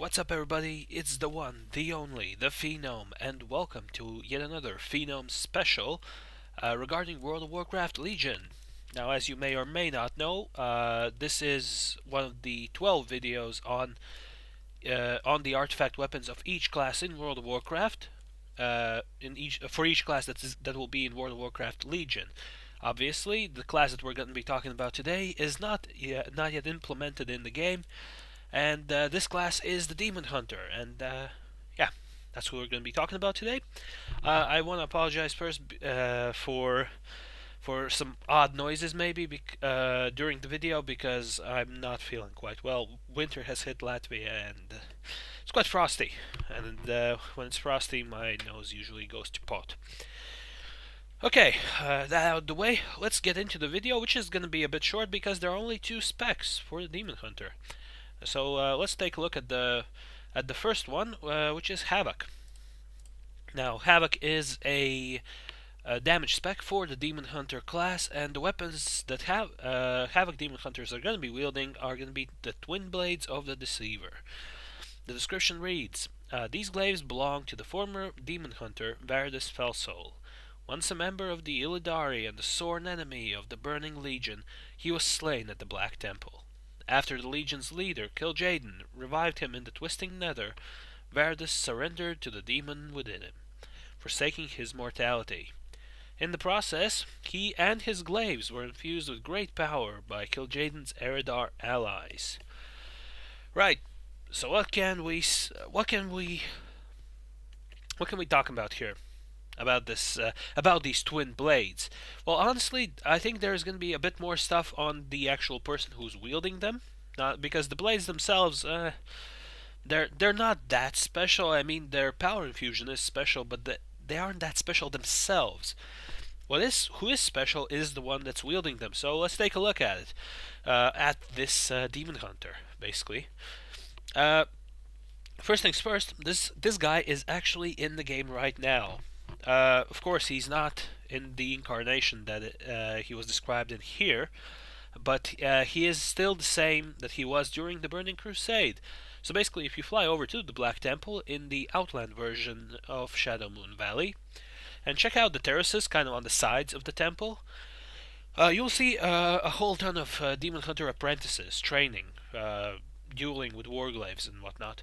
What's up, everybody? It's the one, the only, the Phenome, and welcome to yet another Phenome special regarding World of Warcraft Legion. Now, as you may or may not know, this is one of the 12 videos on the artifact weapons of each class in World of Warcraft. For each class that will be in World of Warcraft Legion. Obviously, the class that we're going to be talking about today is not yet implemented in the game. And this class is the Demon Hunter, and yeah, that's what we're going to be talking about today. I want to apologize first for some odd noises maybe during the video because I'm not feeling quite well. Winter has hit Latvia and it's quite frosty, and when it's frosty, my nose usually goes to pot. Okay, that out of the way, let's get into the video, which is going to be a bit short because there are only 2 specs for the Demon Hunter. So let's take a look at the first one, which is Havoc. Now, Havoc is a damage spec for the Demon Hunter class, and the weapons that Havoc Demon Hunters are going to be wielding are going to be the Twin Blades of the Deceiver. The description reads, these glaives belong to the former Demon Hunter, Verdus Felsoul. Once a member of the Illidari and a sworn enemy of the Burning Legion, he was slain at the Black Temple. After the Legion's leader, kil'jaeden, revived him in the Twisting Nether, Verdus surrendered to the demon within him, forsaking his mortality. In the process, he and his glaives were infused with great power by kil'jaeden's Eridar allies. Right. So what can we talk about here? About these twin blades. Well, honestly, I think there's going to be a bit more stuff on the actual person who's wielding them, because the blades themselves, they're not that special. I mean, their power infusion is special, but they aren't that special themselves. Who is special is the one that's wielding them. So let's take a look at it, at this Demon Hunter, basically. First things first, this guy is actually in the game right now. Of course, he's not in the incarnation that he was described in here, but he is still the same that he was during the Burning Crusade. So basically, if you fly over to the Black Temple in the Outland version of Shadowmoon Valley, and check out the terraces kind of on the sides of the temple, you'll see a whole ton of Demon Hunter apprentices training, dueling with warglaives and whatnot.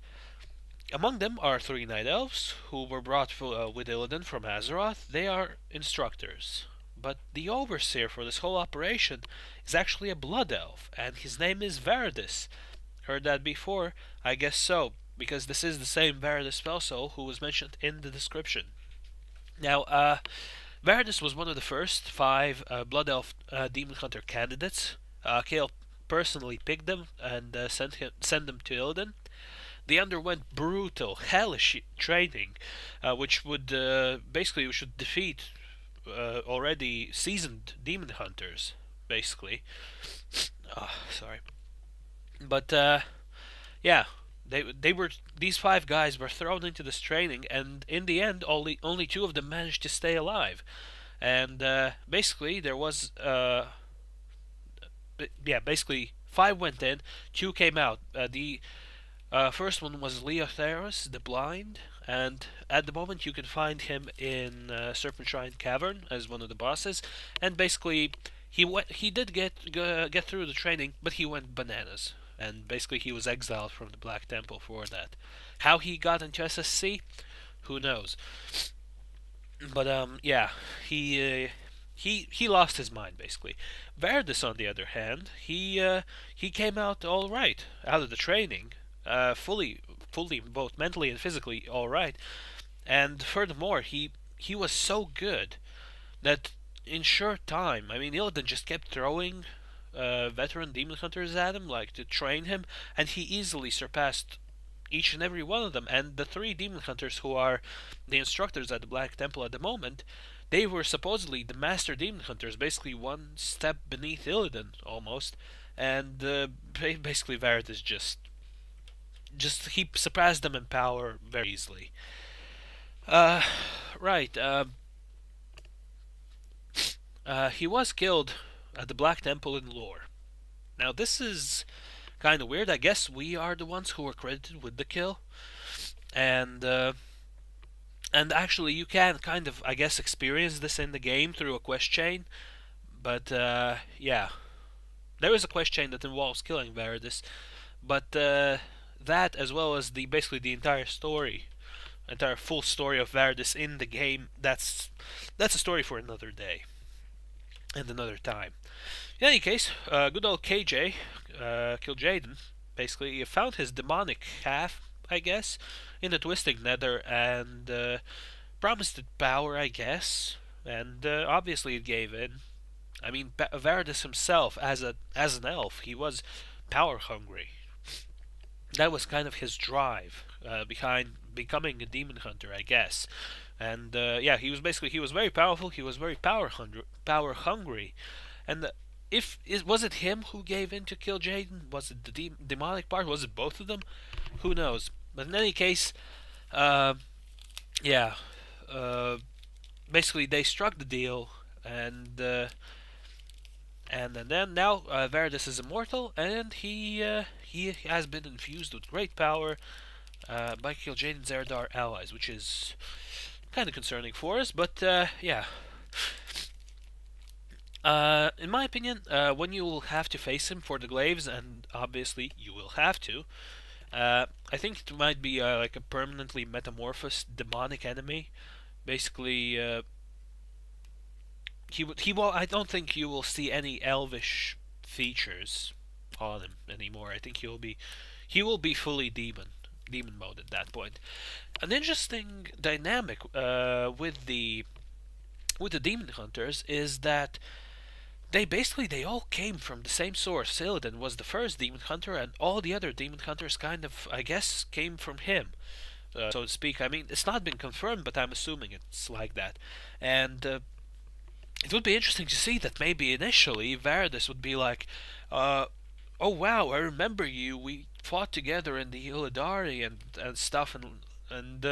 Among them are 3 Night Elves, who were brought with Illidan from Azeroth. They are instructors. But the overseer for this whole operation is actually a Blood Elf, and his name is Verdus. Heard that before? I guess so, because this is the same Verdus Felsoul who was mentioned in the description. Now, Verdus was one of the first 5 Blood Elf Demon Hunter candidates. Kael personally picked them and sent them to Illidan. They underwent brutal, hellish training, which would defeat already seasoned demon hunters, basically. Sorry, but yeah, these 5 guys were thrown into this training, and in the end, only 2 of them managed to stay alive, and basically there was basically 5 went in, 2 came out. The first one was Leotheros, the Blind, and at the moment you can find him in Serpent Shrine Cavern as one of the bosses. And basically, he did get through the training, but he went bananas, and basically he was exiled from the Black Temple for that. How he got into SSC, who knows? But yeah, he lost his mind basically. Verdus, on the other hand, he came out all right out of the training. Fully, both mentally and physically all right, and furthermore, he was so good that in short time, I mean, Illidan just kept throwing veteran demon hunters at him, like to train him, and he easily surpassed each and every one of them. And the 3 demon hunters who are the instructors at the Black Temple at the moment, they were supposedly the master demon hunters, basically one step beneath Illidan almost, and basically Verdus just he surpassed them in power very easily. Right. He was killed at the Black Temple in lore. Now, this is kind of weird. I guess we are the ones who were credited with the kill, and actually you can kind of, I guess, experience this in the game through a quest chain. But yeah, there is a quest chain that involves killing Veridus, but that, as well as the basically the entire full story of Veridus in the game, that's a story for another day and another time. In any case, good old KJ, kil'jaeden, basically found his demonic half, I guess, in the Twisting Nether, and promised it power, I guess, and obviously it gave in. I mean, Veridus himself, as an elf, he was power hungry. That was kind of his drive behind becoming a demon hunter, I guess. And yeah, he was very powerful. He was very power hungry, and if was it him who gave in to kil'jaeden? Was it the demonic part? Was it both of them? Who knows? But in any case, uh, yeah, uh, basically they struck the deal, and then now Veridus is immortal, and he has been infused with great power by kil'jaeden's Eredar allies, which is kind of concerning for us. But yeah, in my opinion, when you will have to face him for the glaives, and obviously you will have to, I think it might be like a permanently metamorphosed demonic enemy. Basically, he will. I don't think you will see any elvish features on him anymore. I think he will be fully demon mode at that point. An interesting dynamic with the demon hunters is that they all came from the same source. Illidan was the first demon hunter, and all the other demon hunters kind of, I guess, came from him, so to speak. I mean, it's not been confirmed, but I'm assuming it's like that. And it would be interesting to see that maybe initially Veridus would be like, "Oh wow, I remember you. We fought together in the Illidari and stuff, and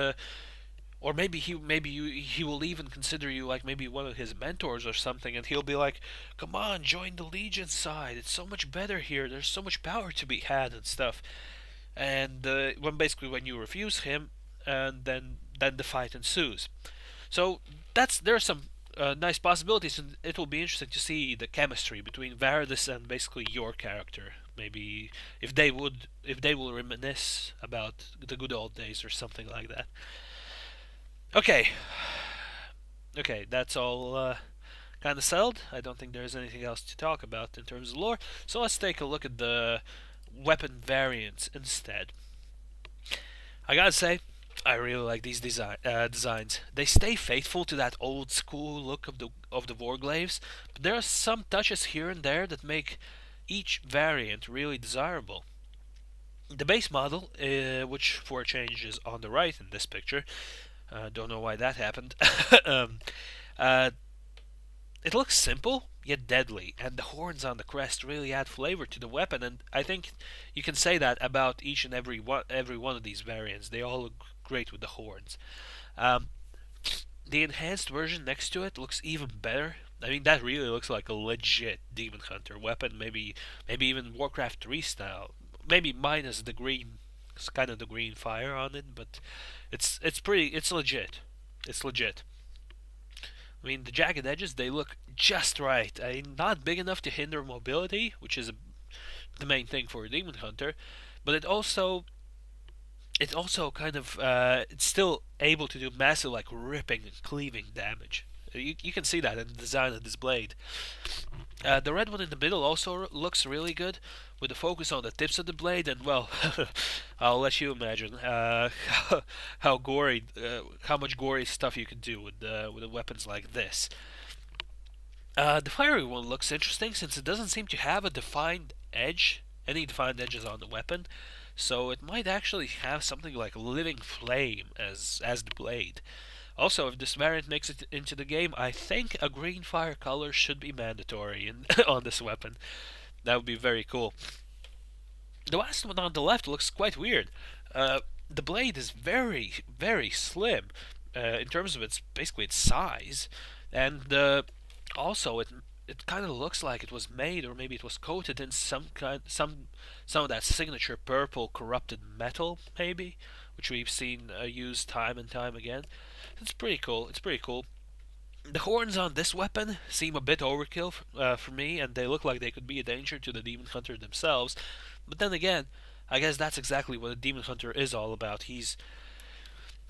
or maybe he will even consider you like maybe one of his mentors or something, and he'll be like, "Come on, join the Legion side. It's so much better here. There's so much power to be had and stuff." And when you refuse him, and then the fight ensues. So there are some nice possibilities, and it will be interesting to see the chemistry between Veridus and basically your character. Maybe if they will reminisce about the good old days or something like that. Okay, okay, that's all kind of settled. I don't think there's anything else to talk about in terms of lore. So let's take a look at the weapon variants instead. I gotta say, I really like these designs. They stay faithful to that old school look of the Warglaives, but there are some touches here and there that make each variant really desirable. The base model, which for a change is on the right in this picture, don't know why that happened. uh, it looks simple yet deadly, and the horns on the crest really add flavor to the weapon. And I think you can say that about each and every one of these variants. They all look great with the horns. Um, the enhanced version next to it looks even better. I mean, that really looks like a legit Demon Hunter weapon. Maybe even Warcraft 3 style. Maybe minus the green, it's kind of the green fire on it, but it's legit. It's legit. I mean, the jagged edges, they look just right. I mean, not big enough to hinder mobility, which is the main thing for a Demon Hunter, but it also kind of it's still able to do massive like ripping and cleaving damage. You can see that in the design of this blade. The red one in the middle also looks really good, with the focus on the tips of the blade, and well, I'll let you imagine how gory, how much gory stuff you can do with weapons like this. The fiery one looks interesting since it doesn't seem to have a defined edge, any defined edges on the weapon, so it might actually have something like living flame as the blade. Also, if this variant makes it into the game, I think a green fire color should be mandatory on this weapon. That would be very cool. The last one on the left looks quite weird. The blade is very, very slim in terms of its size, and also it kind of looks like it was made, or maybe it was coated in some of that signature purple corrupted metal, maybe, which we've seen used time and time again. It's pretty cool. It's pretty cool. The horns on this weapon seem a bit overkill for me, and they look like they could be a danger to the demon hunter themselves. But then again, I guess that's exactly what a demon hunter is all about. He's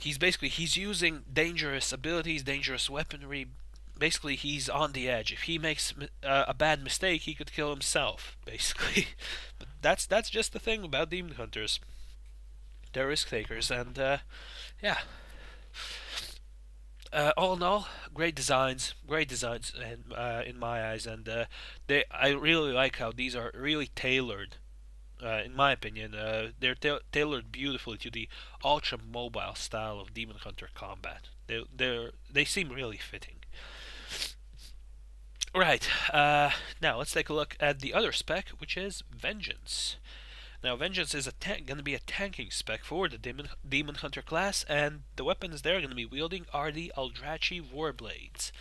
using dangerous abilities, dangerous weaponry. Basically, he's on the edge. If he makes a bad mistake, he could kill himself. Basically, but that's just the thing about demon hunters. They're risk takers, and yeah. All in all, great designs in my eyes, and I really like how these are really tailored. In my opinion, they're tailored beautifully to the ultra mobile style of Demon Hunter combat. They seem really fitting. Right. Now let's take a look at the other spec, which is Vengeance. Now, Vengeance is going to be a tanking spec for the Demon Hunter class, and the weapons they're going to be wielding are the Eldrachi Warblades.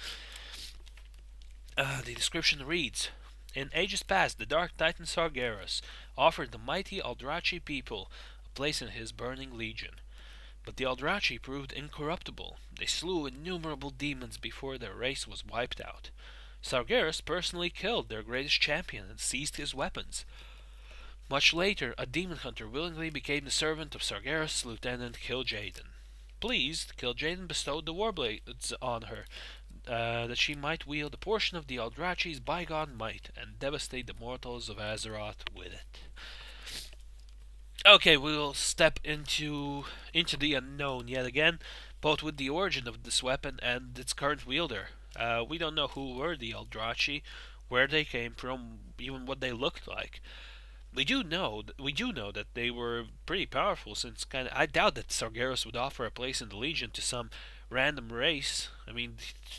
The description reads: In ages past, the Dark Titan Sargeras offered the mighty Eldrachi people a place in his burning legion. But the Eldrachi proved incorruptible. They slew innumerable demons before their race was wiped out. Sargeras personally killed their greatest champion and seized his weapons. Much later, a demon hunter willingly became the servant of Sargeras' lieutenant kil'jaeden. Pleased, kil'jaeden bestowed the warblades on her, that she might wield a portion of the Eldrachi's bygone might and devastate the mortals of Azeroth with it. Okay, we'll step into the unknown yet again, both with the origin of this weapon and its current wielder. We don't know who were the Eldrachi, where they came from, even what they looked like. We do know that they were pretty powerful, since I doubt that Sargeras would offer a place in the Legion to some random race. I mean,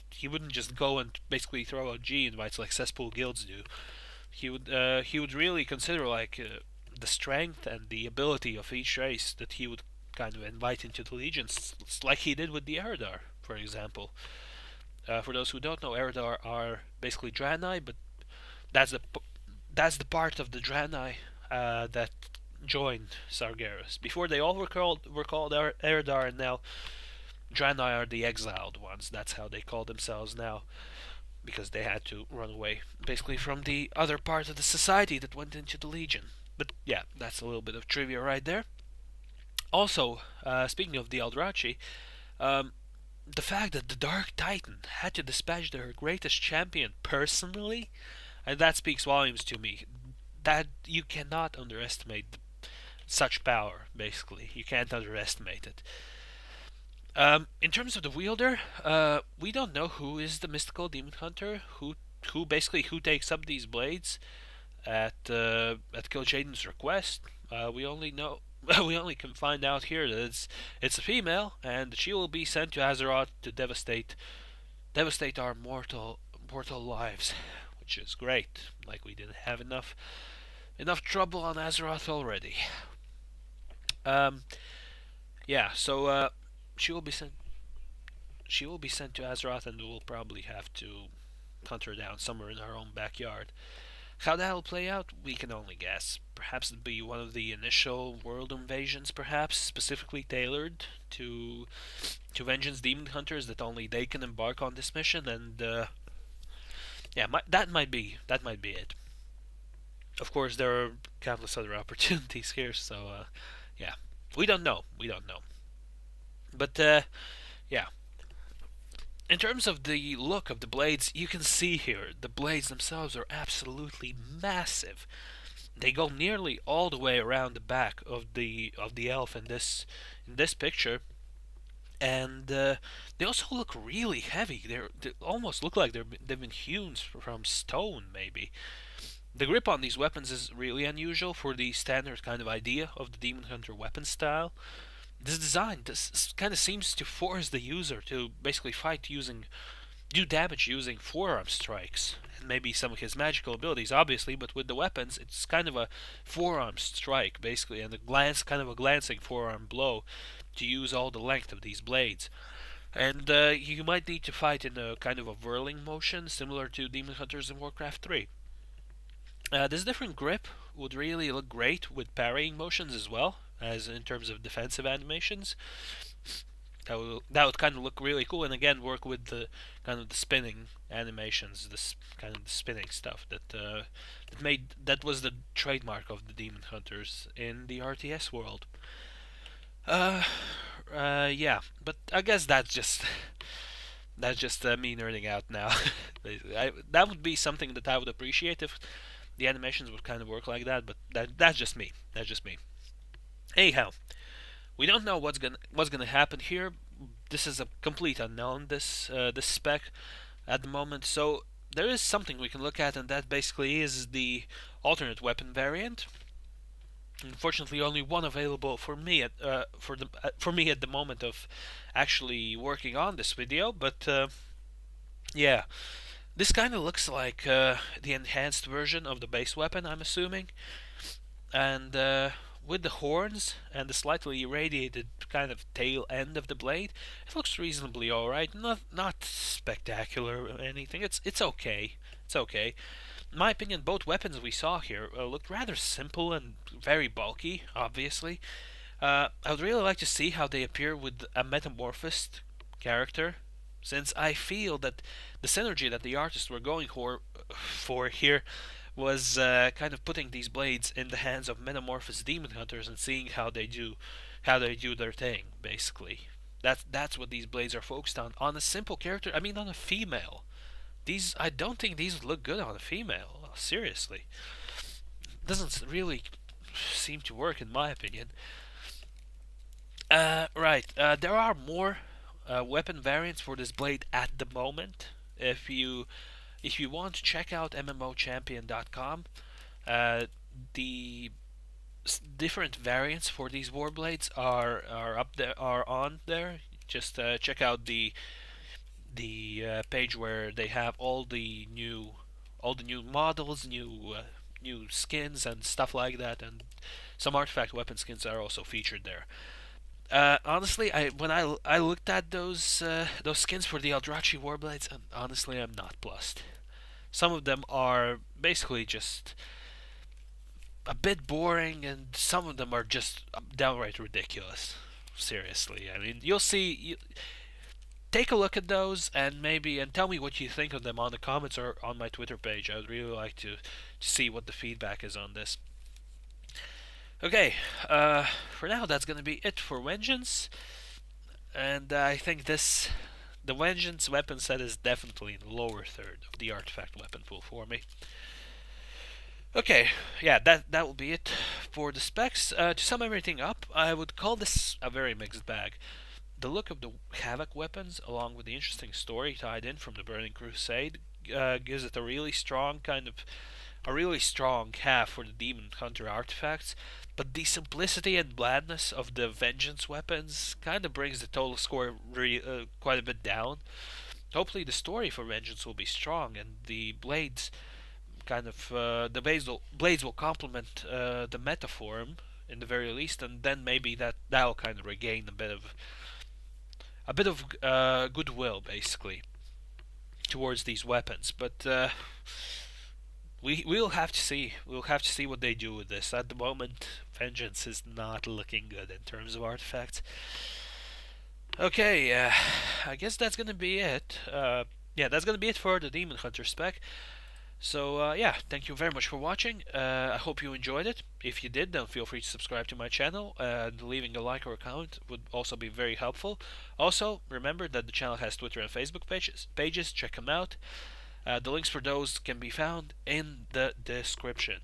he wouldn't just go and basically throw out G invites like cesspool guilds do. He would really consider the strength and the ability of each race that he would kind of invite into the legions, like he did with the Eredar, for example. For those who don't know, Eredar are basically Draenei, but that's the part of the Draenei that joined Sargeras. Before, they all were called Eredar, and now Draenei are the exiled ones. That's how they call themselves now, because they had to run away, basically, from the other part of the society that went into the Legion. But yeah, that's a little bit of trivia right there. Also, speaking of the Eldrachi, the fact that the Dark Titan had to dispatch their greatest champion personally, and that speaks volumes to me. That you cannot underestimate such power. Basically, you can't underestimate it. In terms of the wielder, we don't know who is the mystical demon hunter who takes up these blades at kil'jaeden's request. We only know we only can find out here that it's a female, and she will be sent to Azeroth to devastate our mortal lives, which is great. Like, we didn't have enough trouble on Azeroth already. Yeah. So she will be sent to Azeroth, and we'll probably have to hunt her down somewhere in our own backyard. How that'll play out, we can only guess. Perhaps it'll be one of the initial world invasions, perhaps specifically tailored to Vengeance Demon Hunters, that only they can embark on this mission, and yeah, that might be it. Of course, there are countless other opportunities here, so yeah, we don't know. But yeah. In terms of the look of the blades, you can see here the blades themselves are absolutely massive. They go nearly all the way around the back of the elf in this picture, and they also look really heavy. They almost look like they've been hewn from stone, maybe. The grip on these weapons is really unusual for the standard kind of idea of the Demon Hunter weapon style. This design kind of seems to force the user to basically do damage using forearm strikes, and maybe some of his magical abilities, obviously. But with the weapons, it's kind of a forearm strike, basically, and kind of a glancing forearm blow to use all the length of these blades. And you might need to fight in a kind of a whirling motion, similar to Demon Hunters in Warcraft 3. This different grip would really look great with parrying motions as well, as in terms of defensive animations. That would kind of look really cool, and again work with the kind of the spinning animations, this kind of the spinning stuff that was the trademark of the Demon Hunters in the RTS world. Uh, yeah, but I guess that's just me nerding out now. That would be something that I would appreciate if the animations would kind of work like that, but that's just me. That's just me. Anyhow, we don't know what's gonna happen here. This is a complete unknown. This spec at the moment. So there is something we can look at, and that basically is the alternate weapon variant. Unfortunately, only one available for me for me at the moment of actually working on this video. But yeah, this kind of looks like the enhanced version of the base weapon, I'm assuming, and with the horns and the slightly irradiated kind of tail end of the blade, it looks reasonably alright. Not spectacular or anything. It's okay. It's okay. In my opinion, both weapons we saw here looked rather simple and very bulky, obviously. I would really like to see how they appear with a metamorphosed character, since I feel that the synergy that the artists were going for here was kind of putting these blades in the hands of metamorphosed demon hunters and seeing how they do their thing. Basically, that's what these blades are focused on a simple character. I mean, on a female. I don't think these look good on a female. Seriously, doesn't really seem to work in my opinion. Right. There are more weapon variants for this blade at the moment. If you want to check out mmochampion.com, the different variants for these warblades are on there. Just check out the page where they have all the new models, new skins and stuff like that, and some artifact weapon skins are also featured there. Honestly, when I looked at those skins for the Eldrachi Warblades, and honestly, I'm not plussed. Some of them are basically just a bit boring, and some of them are just downright ridiculous. Seriously, I mean, you'll see. Take a look at those and tell me what you think of them on the comments or on my Twitter page. I would really like to see what the feedback is on this. Okay, for now that's gonna be it for Vengeance, and I think the Vengeance weapon set is definitely in the lower third of the artifact weapon pool for me. Okay, yeah, that will be it for the specs. To sum everything up, I would call this a very mixed bag. The look of the Havoc weapons, along with the interesting story tied in from the Burning Crusade, gives it a really strong half for the Demon Hunter artifacts. But the simplicity and blandness of the Vengeance weapons kind of brings the total score quite a bit down. Hopefully, the story for Vengeance will be strong, and the blades the blades will complement the metaform in the very least, and then maybe that'll kind of regain a bit of goodwill, basically, towards these weapons. But we'll have to see. We'll have to see what they do with this. At the moment, Vengeance is not looking good in terms of artifacts. Okay, I guess that's gonna be it. Yeah, that's gonna be it for the Demon Hunter spec. So yeah, thank you very much for watching. I hope you enjoyed it. If you did, then feel free to subscribe to my channel, and leaving a like or a comment would also be very helpful. Also, remember that the channel has Twitter and Facebook pages. Check them out. The links for those can be found in the description.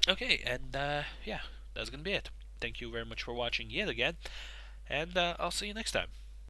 Okay, and yeah, that's gonna be it. Thank you very much for watching yet again, and I'll see you next time.